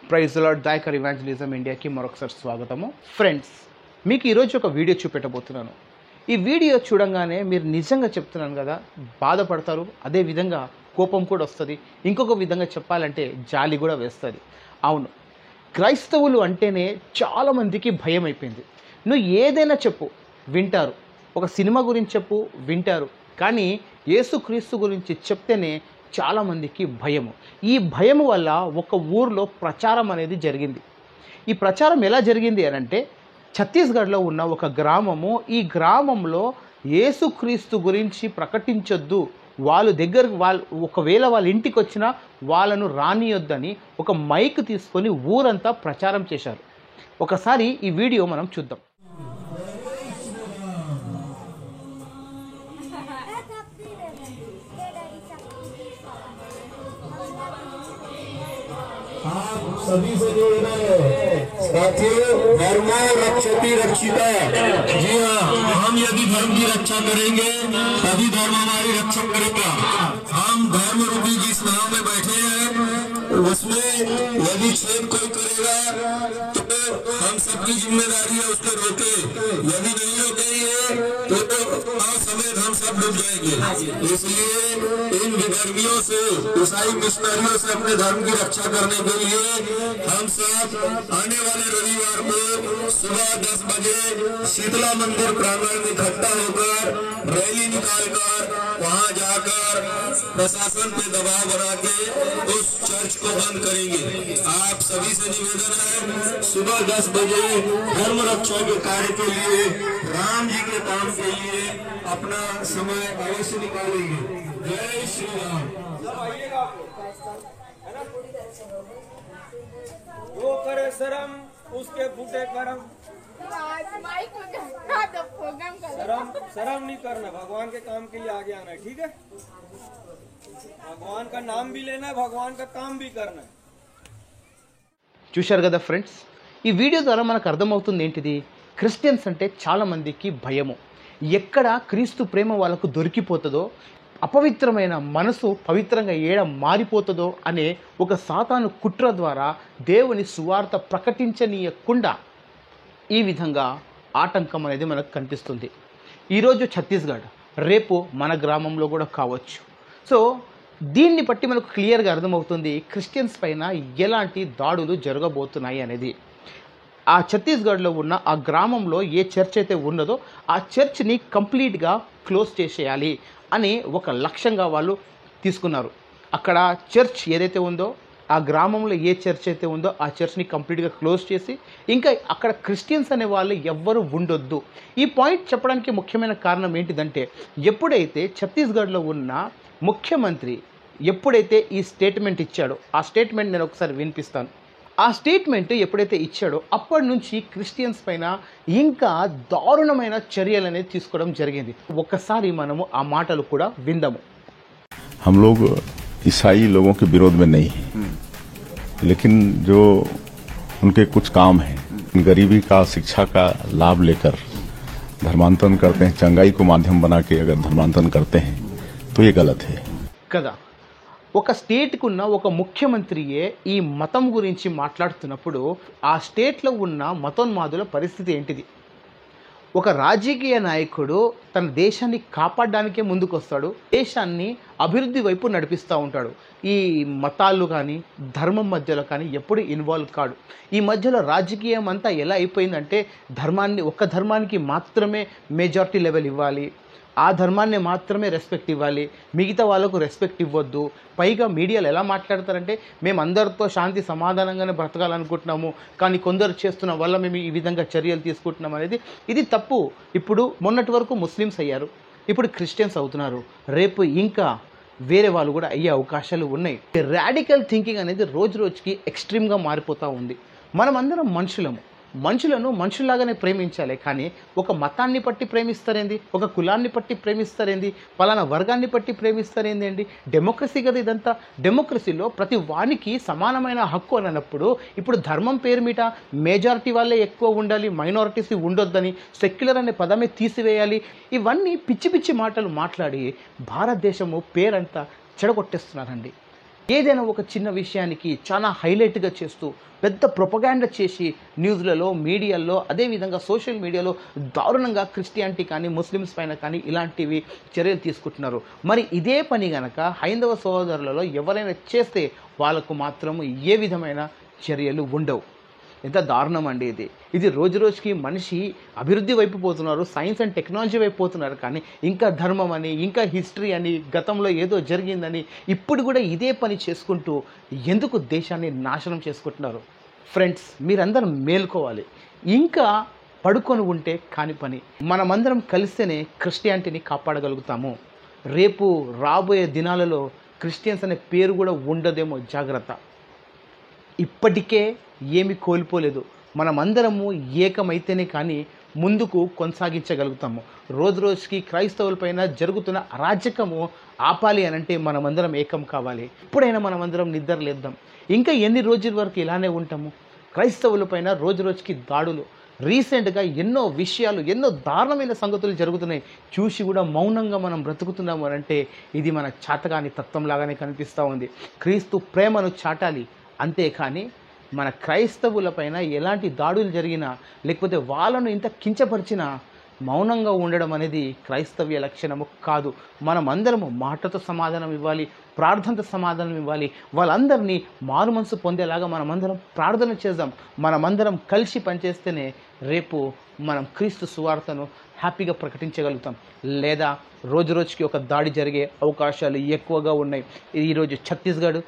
Praise lord Dayakar evangelism ఇండియాకి మరొకసారి స్వాగతము. Friends, మీకు ఈరోజు ఒక వీడియో చూపెట్టబోతున్నాను. ఈ వీడియో చూడంగానే మీరు నిజంగా చెప్తున్నాను కదా బాధపడతారు, అదేవిధంగా కోపం కూడా వస్తుంది, ఇంకొక విధంగా చెప్పాలంటే జాలి కూడా వేస్తుంది. అవును, క్రైస్తవులు అంటేనే చాలామందికి భయం అయిపోయింది. నువ్వు ఏదైనా చెప్పు వింటారు, ఒక సినిమా గురించి చెప్పు వింటారు, కానీ యేసుక్రీస్తు గురించి చెప్తేనే చాలామందికి భయము. ఈ భయము వల్ల ఒక ఊర్లో ప్రచారం అనేది జరిగింది. ఈ ప్రచారం ఎలా జరిగింది అని అంటే, ఛత్తీస్గఢ్లో ఉన్న ఒక గ్రామము, ఈ గ్రామంలో యేసుక్రీస్తు గురించి ప్రకటించొద్దు, ఒకవేళ వాళ్ళ ఇంటికి వచ్చినా వాళ్ళను రానియొద్దని ఒక మైక్ తీసుకొని ఊరంతా ప్రచారం చేశారు. ఒకసారి ఈ వీడియో మనం చూద్దాం. सभी से जोड़ रहे साथियों, धर्मो रक्षति रक्षिता। जी हाँ, हम यदि धर्म की रक्षा करेंगे तभी धर्म हमारी रक्षा करेगा। हम धर्म रूपी जिस नाव में बैठे हैं उसमें यदि छेद कोई करेगा तो हम सबकी जिम्मेदारी है उसको रोके। यदि नहीं रोकेंगे तो समेत हम सब डूब जाएंगे। इसलिए इन विधर्मियों से, ईसाई मिशनरियों से अपने धर्म की रक्षा करने के लिए हम सब आने वाले रविवार को सुबह 10 बजे शीतला मंदिर प्रांगण में इकट्ठा होकर रैली निकालकर वहां जाकर प्रशासन पे दबाव बना के उस चर्च को बंद करेंगे। आप सभी से निवेदन है, सुबह 10 बजे धर्म रक्षा के कार्य के लिए, राम जी के काम के लिए अपना समय अवश्य निकालेंगे। जय श्री राम। वो करे शर्म उसके फूटे करम। शर्म नहीं करना, भगवान के काम के लिए आगे आना है, ठीक है। भगवान का नाम भी लेना है, भगवान का काम भी करना है। చూశారు కదా ఫ్రెండ్స్, ఈ వీడియో ద్వారా మనకు అర్థమవుతుంది ఏంటిది, క్రిస్టియన్స్ అంటే చాలామందికి భయము. ఎక్కడ క్రీస్తు ప్రేమ వాళ్ళకు దొరికిపోతుందో, అపవిత్రమైన మనసు పవిత్రంగా మారిపోతుందో అనే ఒక సాతాను కుట్ర ద్వారా దేవుని సువార్త ప్రకటించనీయకుండా ఈ విధంగా ఆటంకం అనేది మనకు కనిపిస్తుంది. ఈరోజు ఛత్తీస్గఢ్, రేపు మన గ్రామంలో కూడా కావచ్చు. సో దీన్ని బట్టి మనకు క్లియర్గా అర్థమవుతుంది క్రిస్టియన్స్ పైన ఎలాంటి దాడులు జరగబోతున్నాయి అనేది. ఆ ఛత్తీస్గఢ్లో ఉన్న ఆ గ్రామంలో ఏ చర్చ్ అయితే ఉన్నదో ఆ చర్చ్ని కంప్లీట్గా క్లోజ్ చేసేయాలి అని ఒక లక్ష్యంగా వాళ్ళు తీసుకున్నారు. అక్కడ చర్చ్ ఏదైతే ఉందో, ఆ గ్రామంలో ఏ చర్చ్ అయితే ఉందో ఆ చర్చ్ని కంప్లీట్గా క్లోజ్ చేసి ఇంకా అక్కడ క్రిస్టియన్స్ అనే వాళ్ళు ఎవ్వరూ ఉండొద్దు. ఈ పాయింట్ చెప్పడానికి ముఖ్యమైన కారణం ఏంటిదంటే, ఎప్పుడైతే ఛత్తీస్గఢ్లో ఉన్న ముఖ్యమంత్రి ఎప్పుడైతే ఈ స్టేట్మెంట్ ఇచ్చాడో, ఆ స్టేట్మెంట్ నేను ఒకసారి వినిపిస్తాను. ఆ స్టేట్మెంట్ ఎప్పుడైతే ఇచ్చాడో అప్పటి నుంచి క్రిస్టియన్స్ పైన ఇంకా దారుణమైన చర్యలు అనేది తీసుకోవడం జరిగింది. ఒక్కసారి మనము ఆ మాటలు కూడా విందాము. हम लोग ईसाई लोगों के विरोध में नहीं हैं, लेकिन जो उनके कुछ काम हैं, गरीबी का, शिक्षा का लाभ लेकर धर्मांतरण करते हैं, चंगाई को माध्यम बना के अगर धर्मांतरण करते हैं तो ये गलत है కదా. ఒక స్టేట్కు ఉన్న ఒక ముఖ్యమంత్రియే ఈ మతం గురించి మాట్లాడుతున్నప్పుడు ఆ స్టేట్లో ఉన్న మతోన్మాదుల పరిస్థితి ఏంటిది? ఒక రాజకీయ నాయకుడు తన దేశాన్ని కాపాడడానికే ముందుకు వస్తాడు, దేశాన్ని అభివృద్ధి వైపు నడిపిస్తూ ఉంటాడు. ఈ మతాలు కానీ ధర్మం మధ్యలో కానీ ఎప్పుడు ఇన్వాల్వ్ కాడు. ఈ మధ్యలో రాజకీయం అంతా ఎలా అయిపోయిందంటే, ఒక్క ధర్మానికి మాత్రమే మెజారిటీ లెవెల్ ఇవ్వాలి, ఆ ధర్మాన్ని మాత్రమే రెస్పెక్ట్ ఇవ్వాలి, మిగతా వాళ్ళకు రెస్పెక్ట్ ఇవ్వద్దు. పైగా మీడియాలో ఎలా మాట్లాడతారంటే, మేము అందరితో శాంతి సమాధానంగానే బ్రతకాలనుకుంటున్నాము, కానీ కొందరు చేస్తున్న వల్ల మేము ఈ విధంగా చర్యలు తీసుకుంటున్నాం అనేది ఇది తప్పు. ఇప్పుడు మొన్నటి వరకు ముస్లిమ్స్ అయ్యారు, ఇప్పుడు క్రిస్టియన్స్ అవుతున్నారు, రేపు ఇంకా వేరే వాళ్ళు కూడా అయ్యే అవకాశాలు ఉన్నాయి. రాడికల్ థింకింగ్ అనేది రోజు రోజుకి ఎక్స్ట్రీమ్గా మారిపోతూ ఉంది. మనమందరం మనుషులను మనుషుల్లాగానే ప్రేమించాలి, కానీ ఒక మతాన్ని పట్టి ప్రేమిస్తారేంది, ఒక కులాన్ని పట్టి ప్రేమిస్తారేంది, పలానా వర్గాన్ని పట్టి ప్రేమిస్తారేంది అండి? డెమోక్రసీ కదా ఇదంతా. డెమోక్రసీలో ప్రతి వానికి సమానమైన హక్కు అని అన్నప్పుడు ఇప్పుడు ధర్మం పేరు మీద మెజారిటీ వాళ్ళే ఎక్కువ ఉండాలి, మైనారిటీస్ ఉండొద్దని సెక్యులర్ అనే పదమే తీసివేయాలి. ఇవన్నీ పిచ్చి పిచ్చి మాటలు మాట్లాడి భారతదేశము పేరంతా చెడగొట్టేస్తున్నారండి. ఏదైనా ఒక చిన్న విషయానికి చాలా హైలైట్గా చేస్తూ పెద్ద ప్రొపగాండా చేసి న్యూస్లలో, మీడియాల్లో, అదేవిధంగా సోషల్ మీడియాలో దారుణంగా క్రిస్టియానిటీ కానీ ముస్లిమ్స్ పైన కానీ ఇలాంటివి చర్యలు తీసుకుంటున్నారు. మరి ఇదే పని గనక హైందవ సోదరులలో ఎవరైనా చేస్తే వాళ్ళకు మాత్రం ఏ విధమైన చర్యలు ఉండవు. ఎంత దారుణం అండి ఇది రోజు రోజుకి మనిషి అభివృద్ధి వైపు పోతున్నారు, సైన్స్ అండ్ టెక్నాలజీ వైపు పోతున్నారు, కానీ ఇంకా ధర్మం అని, ఇంకా హిస్టరీ అని, గతంలో ఏదో జరిగిందని ఇప్పుడు కూడా ఇదే పని చేసుకుంటూ ఎందుకు దేశాన్ని నాశనం చేసుకుంటున్నారు? ఫ్రెండ్స్, మీరందరం మేల్కోవాలి. ఇంకా పడుకొని ఉంటే కాని పని. మనమందరం కలిస్తేనే క్రిస్టియానిటీని కాపాడగలుగుతాము. రేపు రాబోయే దినాలలో క్రిస్టియన్స్ అనే పేరు కూడా ఉండదేమో, జాగ్రత్త. ఇప్పటికే ఏమి కోల్పోలేదు. మనమందరము ఏకమైతేనే కానీ ముందుకు కొనసాగించగలుగుతాము. రోజు రోజుకి క్రైస్తవులపైన జరుగుతున్న అరాజకము ఆపాలి అనంటే మనమందరం ఏకం కావాలి. ఇప్పుడైనా మనమందరం నిద్రలేద్దాం. ఇంకా ఎన్ని రోజుల వరకు ఇలానే ఉంటాము? క్రైస్తవులపైన రోజు రోజుకి దాడులు, రీసెంట్గా ఎన్నో విషయాలు, ఎన్నో దారుణమైన సంగతులు జరుగుతున్నాయి. చూసి కూడా మౌనంగా మనం బ్రతుకుతున్నాము అనంటే ఇది మన చాతగాని తత్వంలాగానే కనిపిస్తూ ఉంది. క్రీస్తు ప్రేమను చాటాలి, అంతేకాని మన క్రైస్తవులపైన ఎలాంటి దాడులు జరిగినా, లేకపోతే వాళ్ళను ఇంత కించపరిచినా మౌనంగా ఉండడం అనేది క్రైస్తవ్య లక్షణము కాదు. మనమందరము మాటతో సమాధానం ఇవ్వాలి, ప్రార్థనతో సమాధానం ఇవ్వాలి. వాళ్ళందరినీ మారు మనసు పొందేలాగా మనమందరం ప్రార్థన చేద్దాం. మనమందరం కలిసి పనిచేస్తేనే రేపు మనం క్రీస్తు సువార్తను హ్యాపీగా ప్రకటించగలుగుతాం. లేదా రోజు రోజుకి ఒక దాడి జరిగే అవకాశాలు ఎక్కువగా ఉన్నాయి. ఈరోజు ఛత్తీస్గఢ్,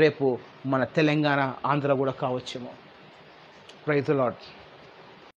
రేపు మన తెలంగాణ, ఆంధ్ర కూడా కావచ్చేమో. Praise the lord.